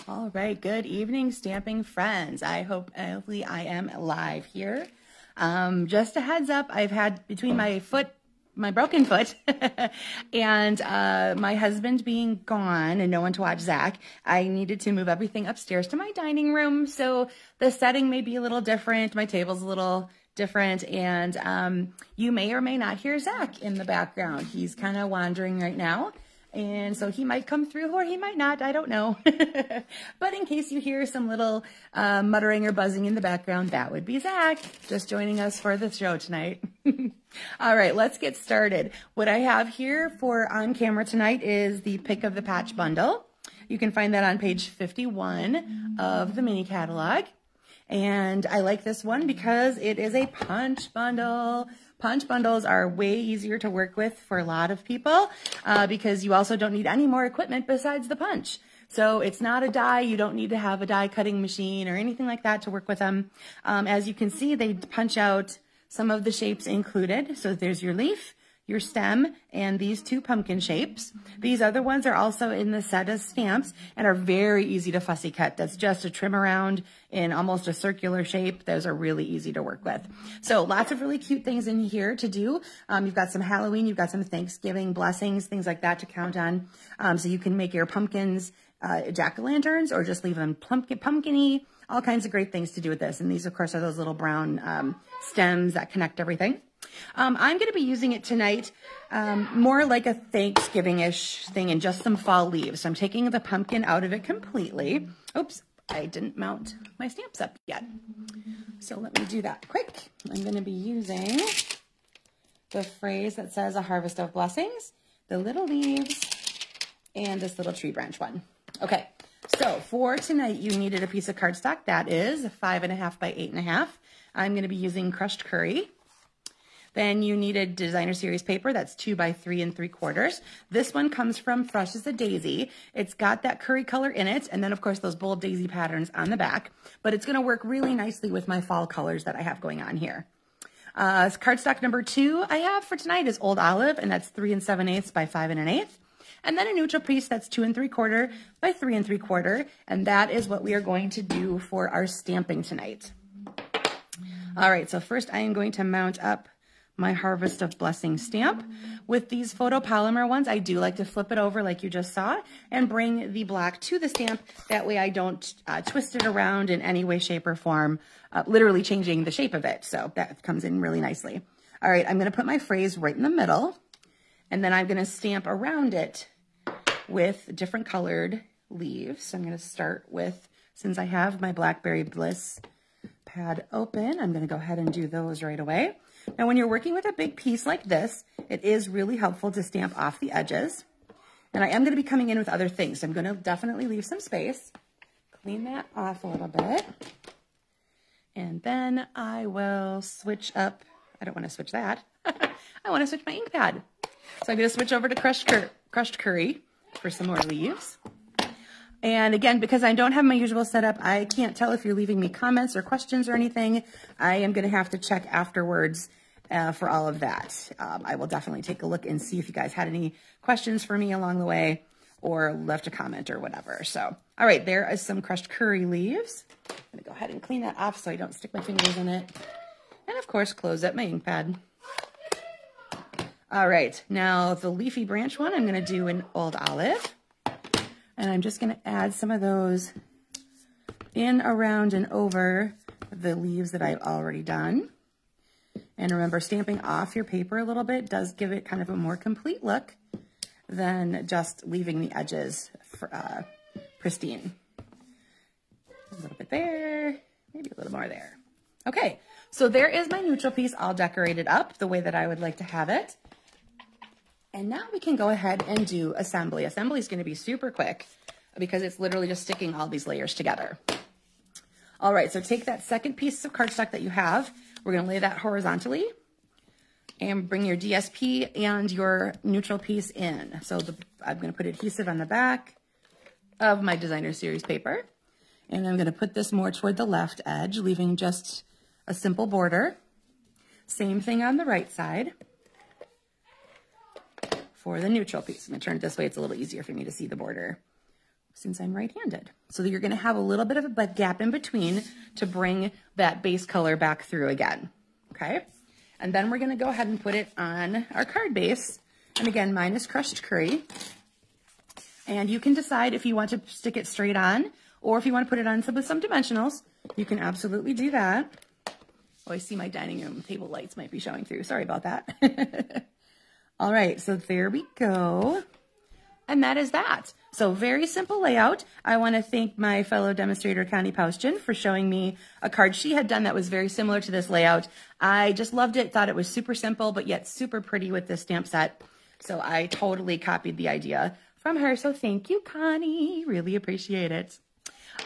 All right, good evening, stamping friends. Hopefully I am live here. Just a heads up, I've had between my broken foot and my husband being gone and no one to watch Zach, I needed to move everything upstairs to my dining room. So the setting may be a little different. My table's a little different, and you may or may not hear Zach in the background. He's kind of wandering right now. And so he might come through or he might not, I don't know. But in case you hear some little muttering or buzzing in the background, that would be Zach just joining us for the show tonight. All right, let's get started. What I have here for on camera tonight is the Pick of the Patch bundle. You can find that on page 51 of the mini catalog. And I like this one because it is a punch bundle. Punch bundles are way easier to work with for a lot of people because you also don't need any more equipment besides the punch. So it's not a die. You don't need to have a die cutting machine or anything like that to work with them. As you can see, they punch out some of the shapes included. So there's your leaf, your stem, and these two pumpkin shapes. These other ones are also in the set as stamps and are very easy to fussy cut. That's just a trim around in almost a circular shape. Those are really easy to work with. So lots of really cute things in here to do. You've got some Halloween, you've got some Thanksgiving blessings, things like that to count on. So you can make your pumpkins jack-o'-lanterns or just leave them pumpkin-y. All kinds of great things to do with this. And these, of course, are those little brown stems that connect everything. I'm going to be using it tonight more like a Thanksgiving-ish thing and just some fall leaves. So I'm taking the pumpkin out of it completely. Oops, I didn't mount my stamps up yet. So let me do that quick. I'm going to be using the phrase that says a harvest of blessings, the little leaves, and this little tree branch one. Okay, so for tonight, you needed a piece of cardstock. That is 5.5 by 8.5. I'm going to be using crushed curry. Then you needed designer series paper. That's 2 by 3 3/4. This one comes from Fresh as a Daisy. It's got that curry color in it. And then of course those bold daisy patterns on the back, but it's going to work really nicely with my fall colors that I have going on here. Cardstock number 2 I have for tonight is Old Olive, and that's 3 7/8 by 5 1/8. And then a neutral piece that's 2 3/4 by 3 3/4. And that is what we are going to do for our stamping tonight. All right, so first I am going to mount up my Harvest of Blessing stamp. With these photopolymer ones, I do like to flip it over like you just saw and bring the black to the stamp. That way I don't twist it around in any way, shape, or form, literally changing the shape of it. So that comes in really nicely. All right, I'm going to put my phrase right in the middle, and then I'm going to stamp around it with different colored leaves. So I'm going to start with, since I have my Blackberry Bliss pad open, I'm going to go ahead and do those right away. Now, when you're working with a big piece like this, it is really helpful to stamp off the edges. And I am going to be coming in with other things. So I'm going to definitely leave some space, clean that off a little bit. And then I will switch up. I don't want to switch that. I want to switch my ink pad. So I'm going to switch over to crushed curry for some more leaves. And again, because I don't have my usual setup, I can't tell if you're leaving me comments or questions or anything. I am going to have to check afterwards for all of that. I will definitely take a look and see if you guys had any questions for me along the way or left a comment or whatever. So, all right, there is some crushed curry leaves. I'm going to go ahead and clean that off so I don't stick my fingers in it. And of course, close up my ink pad. All right, now the leafy branch one, I'm going to do an Old Olive. And I'm just going to add some of those in, around, and over the leaves that I've already done. And remember, stamping off your paper a little bit does give it kind of a more complete look than just leaving the edges for, pristine. A little bit there, maybe a little more there. Okay, so there is my neutral piece all decorated up the way that I would like to have it. And now we can go ahead and do assembly. Assembly is going to be super quick because it's literally just sticking all these layers together. All right, so take that second piece of cardstock that you have. We're going to lay that horizontally and bring your DSP and your neutral piece in. So I'm going to put adhesive on the back of my designer series paper. And I'm going to put this more toward the left edge, leaving just a simple border. Same thing on the right side. For the neutral piece. I'm going to turn it this way. It's a little easier for me to see the border. since I'm right-handed. So you're gonna have a little bit of a gap in between to bring that base color back through again, okay? And then we're gonna go ahead and put it on our card base. And again, mine is crushed curry. And you can decide if you want to stick it straight on or if you want to put it on with some dimensionals. You can absolutely do that. Oh, I see my dining room table lights might be showing through. Sorry about that. All right, so there we go. And that is that. So very simple layout. I want to thank my fellow demonstrator, Connie Paustian, for showing me a card she had done that was very similar to this layout. I just loved it, thought it was super simple, but yet super pretty with this stamp set. So I totally copied the idea from her. So thank you, Connie. Really appreciate it.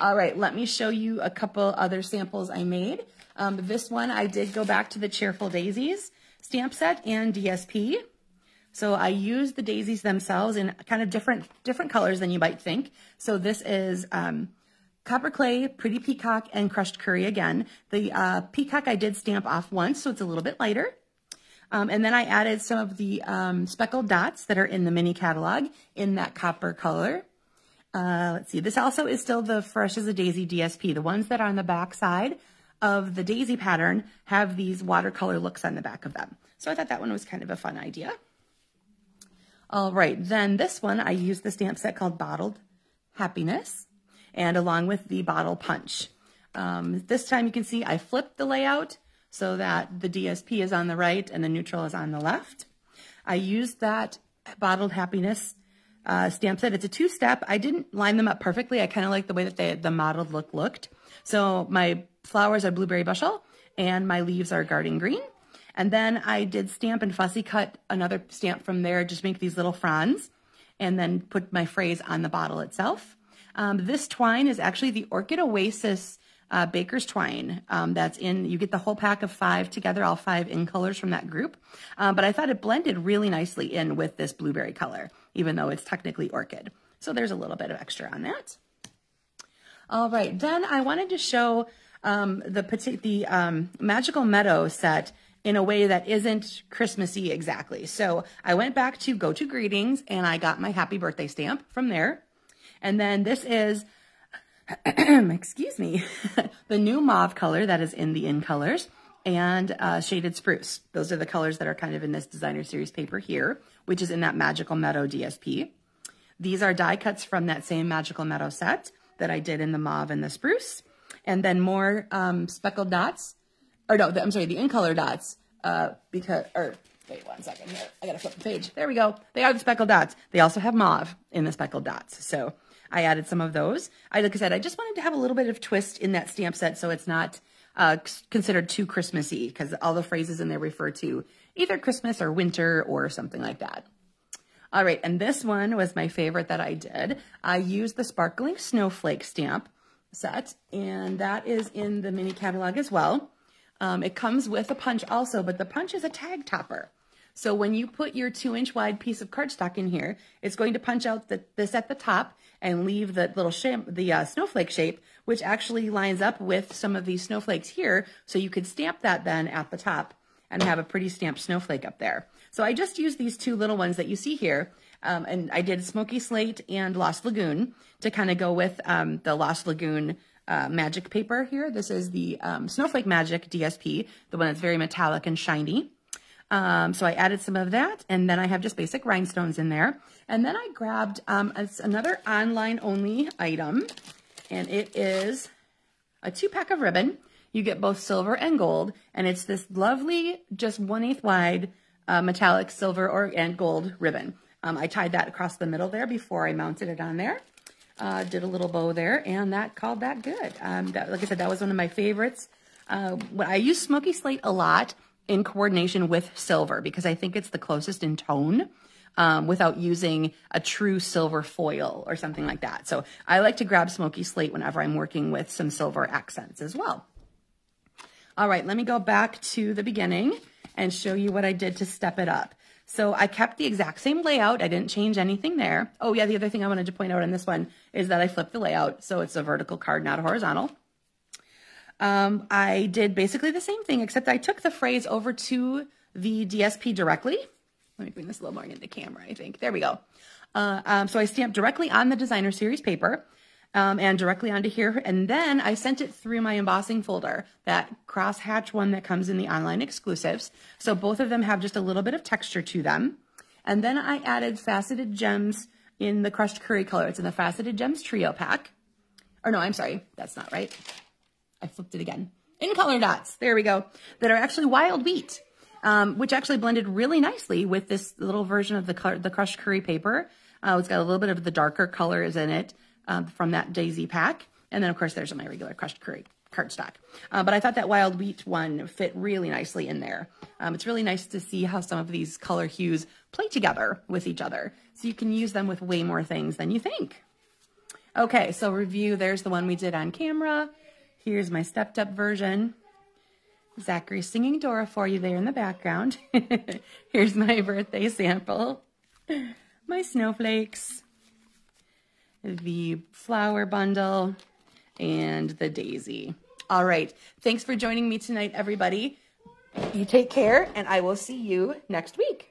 All right, let me show you a couple other samples I made. This one, I did go back to the Cheerful Daisies stamp set and DSP. So I used the daisies themselves in kind of different colors than you might think. So this is Copper Clay, Pretty Peacock, and Crushed Curry again. The Peacock I did stamp off once, so it's a little bit lighter. And then I added some of the speckled dots that are in the mini catalog in that copper color. Let's see, this also is still the Fresh as a Daisy DSP. The ones that are on the back side of the daisy pattern have these watercolor looks on the back of them. So I thought that one was kind of a fun idea. All right, then this one, I used the stamp set called Bottled Happiness, and along with the Bottle Punch. This time you can see I flipped the layout so that the DSP is on the right and the neutral is on the left. I used that Bottled Happiness stamp set. It's a two-step. I didn't line them up perfectly. I kind of like the way that the modeled look looked. So my flowers are Blueberry Bushel and my leaves are Garden Green. And then I did stamp and fussy cut another stamp from there, just make these little fronds, and then put my phrase on the bottle itself. This twine is actually the Orchid Oasis Baker's twine. That's in, you get the whole pack of 5 together, all 5 in colors from that group. But I thought it blended really nicely in with this blueberry color, even though it's technically orchid. So there's a little bit of extra on that. All right, then I wanted to show the Magical Meadow set in a way that isn't Christmassy exactly. So I went back to Go To Greetings and I got my happy birthday stamp from there. And then this is, excuse me, the new mauve color that is in the In Colors and Shaded Spruce. Those are the colors that are kind of in this designer series paper here, which is in that Magical Meadow DSP. These are die cuts from that same Magical Meadow set that I did in the mauve and the spruce. And then more speckled dots. Or no, I'm sorry, the In Color dots, wait 1 second here. I gotta flip the page. There we go. They are the speckled dots. They also have mauve in the speckled dots. So I added some of those. Like I said, I just wanted to have a little bit of twist in that stamp set so it's not considered too Christmassy, because all the phrases in there refer to either Christmas or winter or something like that. All right, and this one was my favorite that I did. I used the Sparkling Snowflake stamp set, and that is in the mini catalog as well. It comes with a punch also, but the punch is a tag topper. So when you put your 2-inch wide piece of cardstock in here, it's going to punch out this at the top and leave the little snowflake shape, which actually lines up with some of these snowflakes here. So you could stamp that then at the top and have a pretty stamped snowflake up there. So I just used these 2 little ones that you see here. And I did Smoky Slate and Lost Lagoon to kind of go with the Lost Lagoon magic paper here. This is the Snowflake Magic DSP, the one that's very metallic and shiny. So I added some of that, and then I have just basic rhinestones in there. And then I grabbed another online only item, and it is a 2-pack of ribbon. You get both silver and gold, and it's this lovely, just 1/8 wide metallic silver and gold ribbon. I tied that across the middle there before I mounted it on there. Did a little bow there, and that called that good. Like I said, that was one of my favorites. I use Smoky Slate a lot in coordination with silver because I think it's the closest in tone without using a true silver foil or something like that. So I like to grab Smoky Slate whenever I'm working with some silver accents as well. All right, let me go back to the beginning and show you what I did to step it up. So I kept the exact same layout. I didn't change anything there. Oh yeah, the other thing I wanted to point out on this one is that I flipped the layout. So it's a vertical card, not a horizontal. I did basically the same thing, except I took the phrase over to the DSP directly. Let me bring this a little more into the camera, I think. There we go. So I stamped directly on the designer series paper and directly onto here. And then I sent it through my embossing folder, that crosshatch one that comes in the online exclusives. So both of them have just a little bit of texture to them. And then I added faceted gems in the crushed curry color. It's in the Faceted Gems Trio pack. Or no, I'm sorry, that's not right. I flipped it again. In color dots, there we go, that are actually wild wheat, which actually blended really nicely with this little version of the crushed curry paper. It's got a little bit of the darker colors in it from that daisy pack. And then of course there's my regular crushed curry cardstock. But I thought that wild wheat one fit really nicely in there. It's really nice to see how some of these color hues play together with each other. So you can use them with way more things than you think. Okay, so review, there's the one we did on camera. Here's my stepped up version. Zachary singing Dora for you there in the background. Here's my birthday sample. My snowflakes. The flower bundle. And the daisy. All right, thanks for joining me tonight, everybody. You take care, and I will see you next week.